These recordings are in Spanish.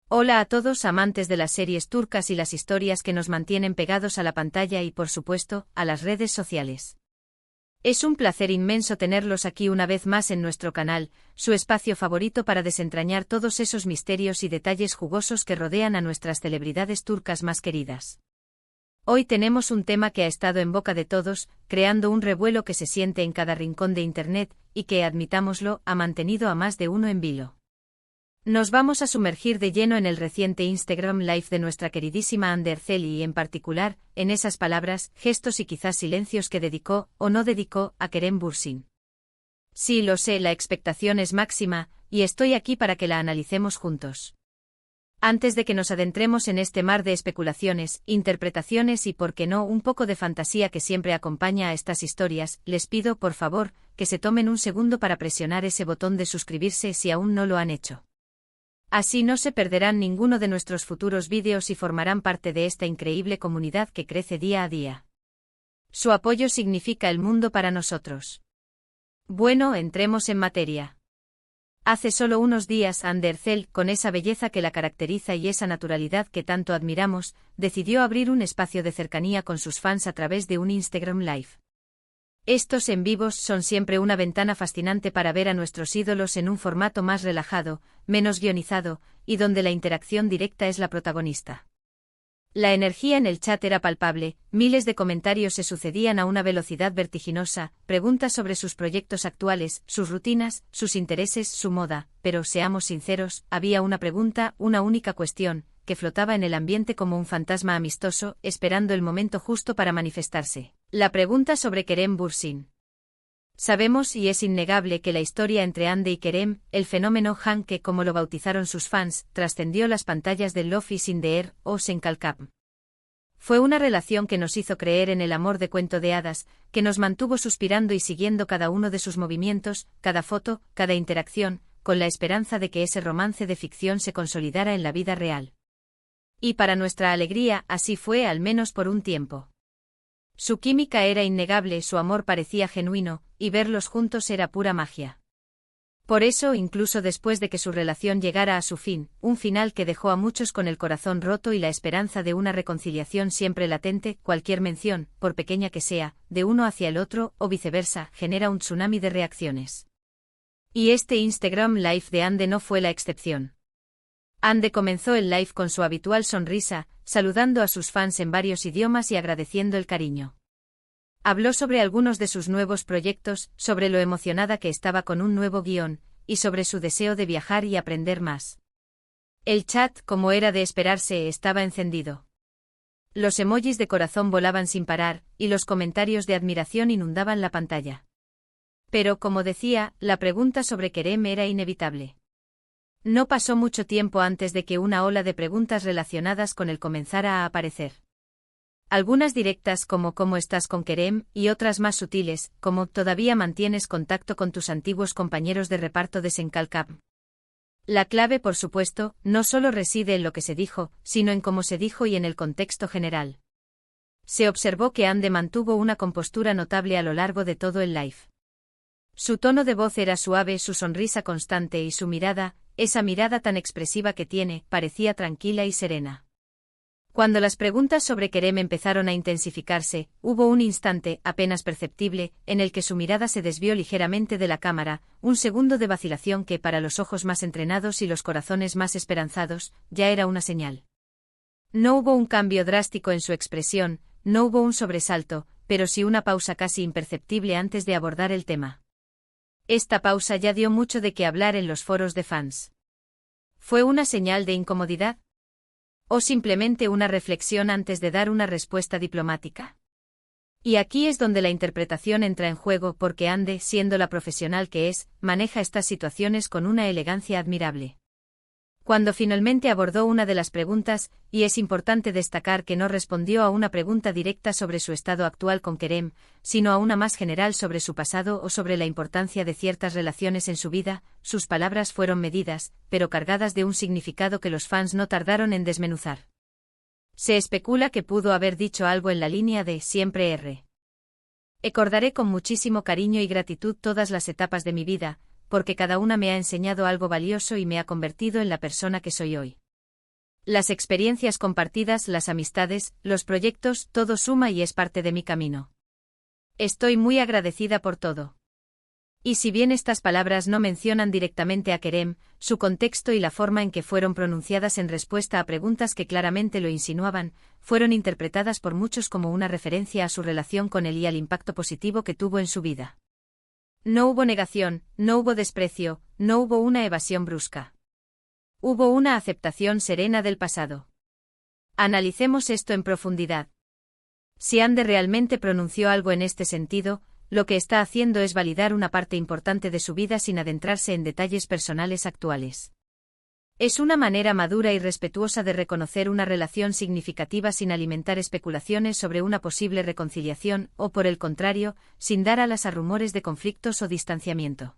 Hola a todos amantes de las series turcas y las historias que nos mantienen pegados a la pantalla y por supuesto, a las redes sociales. Es un placer inmenso tenerlos aquí una vez más en nuestro canal, su espacio favorito para desentrañar todos esos misterios y detalles jugosos que rodean a nuestras celebridades turcas más queridas. Hoy tenemos un tema que ha estado en boca de todos, creando un revuelo que se siente en cada rincón de Internet, y que, admitámoslo, ha mantenido a más de uno en vilo. Nos vamos a sumergir de lleno en el reciente Instagram Live de nuestra queridísima Hande Erçel y, en particular, en esas palabras, gestos y quizás silencios que dedicó, o no dedicó, a Kerem Bürsin. Sí, lo sé, la expectación es máxima, y estoy aquí para que la analicemos juntos. Antes de que nos adentremos en este mar de especulaciones, interpretaciones y, por qué no, un poco de fantasía que siempre acompaña a estas historias, les pido, por favor, que se tomen un segundo para presionar ese botón de suscribirse si aún no lo han hecho. Así no se perderán ninguno de nuestros futuros vídeos y formarán parte de esta increíble comunidad que crece día a día. Su apoyo significa el mundo para nosotros. Bueno, entremos en materia. Hace solo unos días Hande Erçel, con esa belleza que la caracteriza y esa naturalidad que tanto admiramos, decidió abrir un espacio de cercanía con sus fans a través de un Instagram Live. Estos en vivos son siempre una ventana fascinante para ver a nuestros ídolos en un formato más relajado, menos guionizado, y donde la interacción directa es la protagonista. La energía en el chat era palpable, miles de comentarios se sucedían a una velocidad vertiginosa, preguntas sobre sus proyectos actuales, sus rutinas, sus intereses, su moda, pero seamos sinceros, había una pregunta, una única cuestión, que flotaba en el ambiente como un fantasma amistoso, esperando el momento justo para manifestarse. La pregunta sobre Kerem Bürsin. Sabemos y es innegable que la historia entre Hande y Kerem, el fenómeno Han que como lo bautizaron sus fans, trascendió las pantallas del Love is in the Air o Senkalkap. Fue una relación que nos hizo creer en el amor de cuento de hadas, que nos mantuvo suspirando y siguiendo cada uno de sus movimientos, cada foto, cada interacción, con la esperanza de que ese romance de ficción se consolidara en la vida real. Y para nuestra alegría, así fue al menos por un tiempo. Su química era innegable, su amor parecía genuino, y verlos juntos era pura magia. Por eso, incluso después de que su relación llegara a su fin, un final que dejó a muchos con el corazón roto y la esperanza de una reconciliación siempre latente, cualquier mención, por pequeña que sea, de uno hacia el otro, o viceversa, genera un tsunami de reacciones. Y este Instagram Live de Hande no fue la excepción. Hande comenzó el live con su habitual sonrisa, saludando a sus fans en varios idiomas y agradeciendo el cariño. Habló sobre algunos de sus nuevos proyectos, sobre lo emocionada que estaba con un nuevo guión, y sobre su deseo de viajar y aprender más. El chat, como era de esperarse, estaba encendido. Los emojis de corazón volaban sin parar, y los comentarios de admiración inundaban la pantalla. Pero, como decía, la pregunta sobre Kerem era inevitable. No pasó mucho tiempo antes de que una ola de preguntas relacionadas con él comenzara a aparecer. Algunas directas como ¿cómo estás con Kerem? Y otras más sutiles, como ¿todavía mantienes contacto con tus antiguos compañeros de reparto de Senkalkap? La clave, por supuesto, no solo reside en lo que se dijo, sino en cómo se dijo y en el contexto general. Se observó que Hande mantuvo una compostura notable a lo largo de todo el live. Su tono de voz era suave, su sonrisa constante y su mirada, esa mirada tan expresiva que tiene, parecía tranquila y serena. Cuando las preguntas sobre Kerem empezaron a intensificarse, hubo un instante, apenas perceptible, en el que su mirada se desvió ligeramente de la cámara, un segundo de vacilación que, para los ojos más entrenados y los corazones más esperanzados, ya era una señal. No hubo un cambio drástico en su expresión, no hubo un sobresalto, pero sí una pausa casi imperceptible antes de abordar el tema. Esta pausa ya dio mucho de qué hablar en los foros de fans. ¿Fue una señal de incomodidad? ¿O simplemente una reflexión antes de dar una respuesta diplomática? Y aquí es donde la interpretación entra en juego porque Hande, siendo la profesional que es, maneja estas situaciones con una elegancia admirable. Cuando finalmente abordó una de las preguntas, y es importante destacar que no respondió a una pregunta directa sobre su estado actual con Kerem, sino a una más general sobre su pasado o sobre la importancia de ciertas relaciones en su vida, sus palabras fueron medidas, pero cargadas de un significado que los fans no tardaron en desmenuzar. Se especula que pudo haber dicho algo en la línea de «siempre R. Recordaré con muchísimo cariño y gratitud todas las etapas de mi vida, porque cada una me ha enseñado algo valioso y me ha convertido en la persona que soy hoy. Las experiencias compartidas, las amistades, los proyectos, todo suma y es parte de mi camino. Estoy muy agradecida por todo. Y si bien estas palabras no mencionan directamente a Kerem, su contexto y la forma en que fueron pronunciadas en respuesta a preguntas que claramente lo insinuaban, fueron interpretadas por muchos como una referencia a su relación con él y al impacto positivo que tuvo en su vida. No hubo negación, no hubo desprecio, no hubo una evasión brusca. Hubo una aceptación serena del pasado. Analicemos esto en profundidad. Si Ande realmente pronunció algo en este sentido, lo que está haciendo es validar una parte importante de su vida sin adentrarse en detalles personales actuales. Es una manera madura y respetuosa de reconocer una relación significativa sin alimentar especulaciones sobre una posible reconciliación o, por el contrario, sin dar alas a rumores de conflictos o distanciamiento.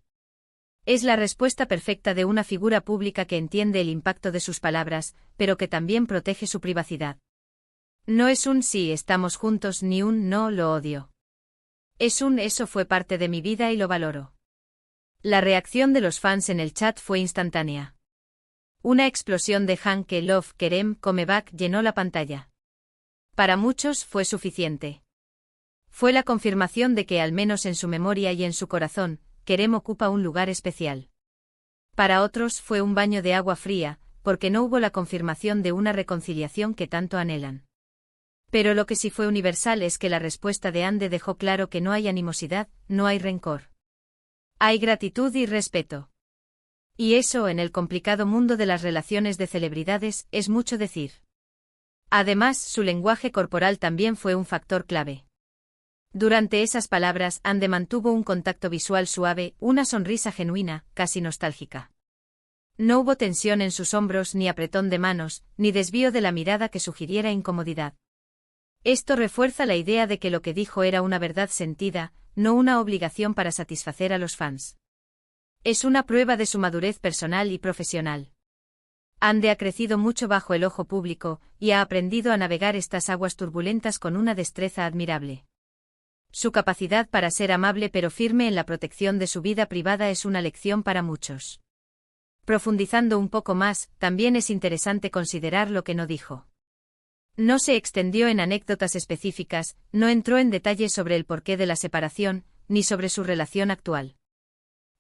Es la respuesta perfecta de una figura pública que entiende el impacto de sus palabras, pero que también protege su privacidad. No es un sí estamos juntos ni un no lo odio. Es un eso fue parte de mi vida y lo valoro. La reacción de los fans en el chat fue instantánea. Una explosión de Hanke Love Kerem Comeback llenó la pantalla. Para muchos fue suficiente. Fue la confirmación de que al menos en su memoria y en su corazón, Kerem ocupa un lugar especial. Para otros fue un baño de agua fría, porque no hubo la confirmación de una reconciliación que tanto anhelan. Pero lo que sí fue universal es que la respuesta de Ande dejó claro que no hay animosidad, no hay rencor. Hay gratitud y respeto. Y eso en el complicado mundo de las relaciones de celebridades es mucho decir. Además, su lenguaje corporal también fue un factor clave. Durante esas palabras, Ande mantuvo un contacto visual suave, una sonrisa genuina, casi nostálgica. No hubo tensión en sus hombros, ni apretón de manos, ni desvío de la mirada que sugiriera incomodidad. Esto refuerza la idea de que lo que dijo era una verdad sentida, no una obligación para satisfacer a los fans. Es una prueba de su madurez personal y profesional. Ande ha crecido mucho bajo el ojo público, y ha aprendido a navegar estas aguas turbulentas con una destreza admirable. Su capacidad para ser amable pero firme en la protección de su vida privada es una lección para muchos. Profundizando un poco más, también es interesante considerar lo que no dijo. No se extendió en anécdotas específicas, no entró en detalles sobre el porqué de la separación, ni sobre su relación actual.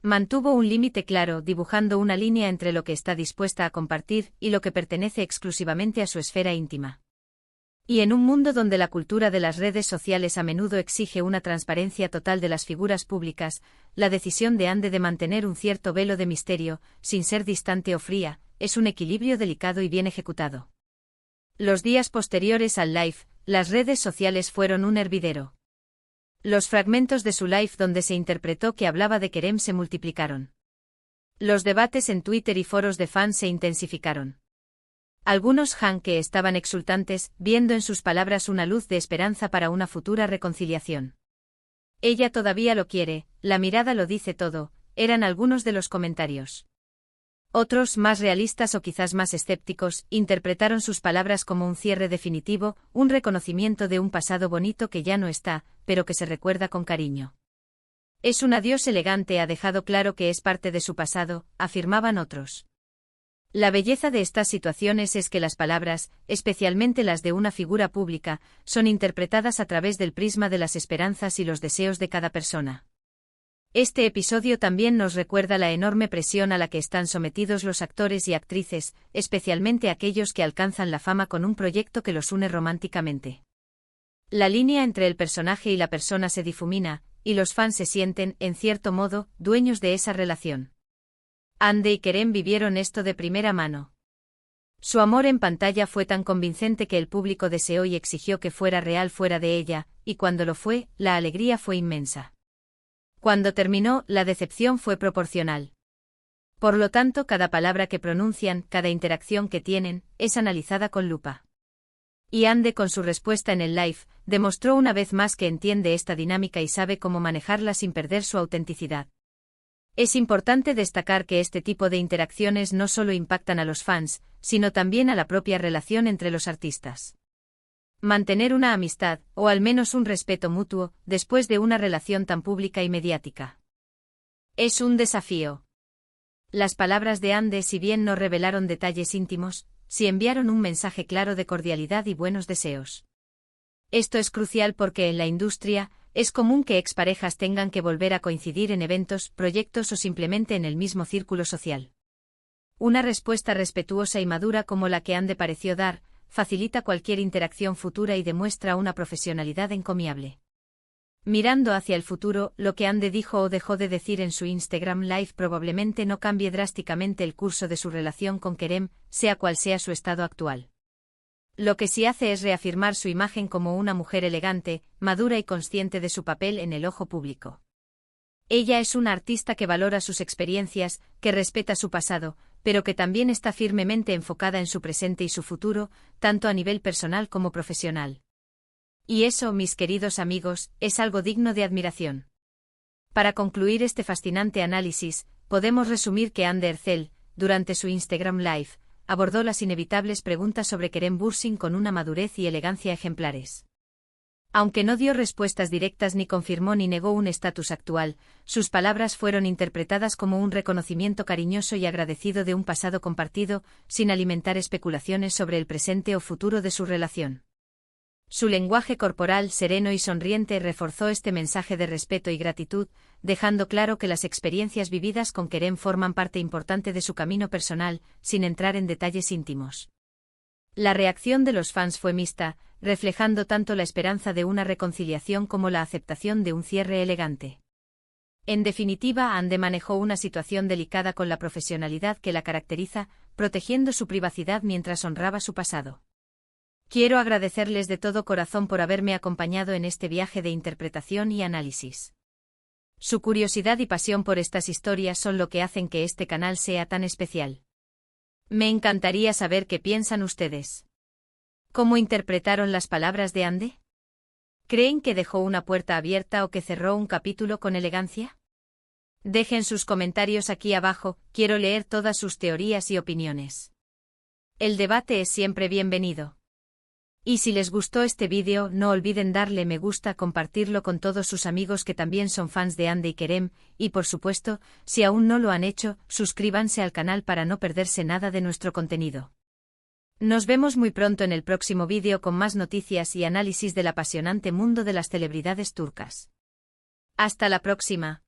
Mantuvo un límite claro, dibujando una línea entre lo que está dispuesta a compartir y lo que pertenece exclusivamente a su esfera íntima. Y en un mundo donde la cultura de las redes sociales a menudo exige una transparencia total de las figuras públicas, la decisión de Ande de mantener un cierto velo de misterio, sin ser distante o fría, es un equilibrio delicado y bien ejecutado. Los días posteriores al live, las redes sociales fueron un hervidero. Los fragmentos de su live donde se interpretó que hablaba de Kerem se multiplicaron. Los debates en Twitter y foros de fans se intensificaron. Algunos Hanke estaban exultantes, viendo en sus palabras una luz de esperanza para una futura reconciliación. Ella todavía lo quiere, la mirada lo dice todo, eran algunos de los comentarios. Otros, más realistas o quizás más escépticos, interpretaron sus palabras como un cierre definitivo, un reconocimiento de un pasado bonito que ya no está, pero que se recuerda con cariño. Es un adiós elegante, ha dejado claro que es parte de su pasado, afirmaban otros. La belleza de estas situaciones es que las palabras, especialmente las de una figura pública, son interpretadas a través del prisma de las esperanzas y los deseos de cada persona. Este episodio también nos recuerda la enorme presión a la que están sometidos los actores y actrices, especialmente aquellos que alcanzan la fama con un proyecto que los une románticamente. La línea entre el personaje y la persona se difumina, y los fans se sienten, en cierto modo, dueños de esa relación. Ande y Kerem vivieron esto de primera mano. Su amor en pantalla fue tan convincente que el público deseó y exigió que fuera real fuera de ella, y cuando lo fue, la alegría fue inmensa. Cuando terminó, la decepción fue proporcional. Por lo tanto, cada palabra que pronuncian, cada interacción que tienen, es analizada con lupa. Y Ande, con su respuesta en el live, demostró una vez más que entiende esta dinámica y sabe cómo manejarla sin perder su autenticidad. Es importante destacar que este tipo de interacciones no solo impactan a los fans, sino también a la propia relación entre los artistas. Mantener una amistad, o al menos un respeto mutuo, después de una relación tan pública y mediática. Es un desafío. Las palabras de Ande, si bien no revelaron detalles íntimos, si enviaron un mensaje claro de cordialidad y buenos deseos. Esto es crucial porque en la industria, es común que exparejas tengan que volver a coincidir en eventos, proyectos o simplemente en el mismo círculo social. Una respuesta respetuosa y madura como la que Ande pareció dar, facilita cualquier interacción futura y demuestra una profesionalidad encomiable. Mirando hacia el futuro, lo que Ande dijo o dejó de decir en su Instagram Live probablemente no cambie drásticamente el curso de su relación con Kerem, sea cual sea su estado actual. Lo que sí hace es reafirmar su imagen como una mujer elegante, madura y consciente de su papel en el ojo público. Ella es una artista que valora sus experiencias, que respeta su pasado, pero que también está firmemente enfocada en su presente y su futuro, tanto a nivel personal como profesional. Y eso, mis queridos amigos, es algo digno de admiración. Para concluir este fascinante análisis, podemos resumir que Ande Erçel, durante su Instagram Live, abordó las inevitables preguntas sobre Kerem Bürsin con una madurez y elegancia ejemplares. Aunque no dio respuestas directas ni confirmó ni negó un estatus actual, sus palabras fueron interpretadas como un reconocimiento cariñoso y agradecido de un pasado compartido, sin alimentar especulaciones sobre el presente o futuro de su relación. Su lenguaje corporal sereno y sonriente reforzó este mensaje de respeto y gratitud, dejando claro que las experiencias vividas con Kerem forman parte importante de su camino personal, sin entrar en detalles íntimos. La reacción de los fans fue mixta, reflejando tanto la esperanza de una reconciliación como la aceptación de un cierre elegante. En definitiva, Ande manejó una situación delicada con la profesionalidad que la caracteriza, protegiendo su privacidad mientras honraba su pasado. Quiero agradecerles de todo corazón por haberme acompañado en este viaje de interpretación y análisis. Su curiosidad y pasión por estas historias son lo que hacen que este canal sea tan especial. Me encantaría saber qué piensan ustedes. ¿Cómo interpretaron las palabras de Ande? ¿Creen que dejó una puerta abierta o que cerró un capítulo con elegancia? Dejen sus comentarios aquí abajo, quiero leer todas sus teorías y opiniones. El debate es siempre bienvenido. Y si les gustó este vídeo, no olviden darle me gusta, compartirlo con todos sus amigos que también son fans de Ande y Kerem, y por supuesto, si aún no lo han hecho, suscríbanse al canal para no perderse nada de nuestro contenido. Nos vemos muy pronto en el próximo vídeo con más noticias y análisis del apasionante mundo de las celebridades turcas. Hasta la próxima.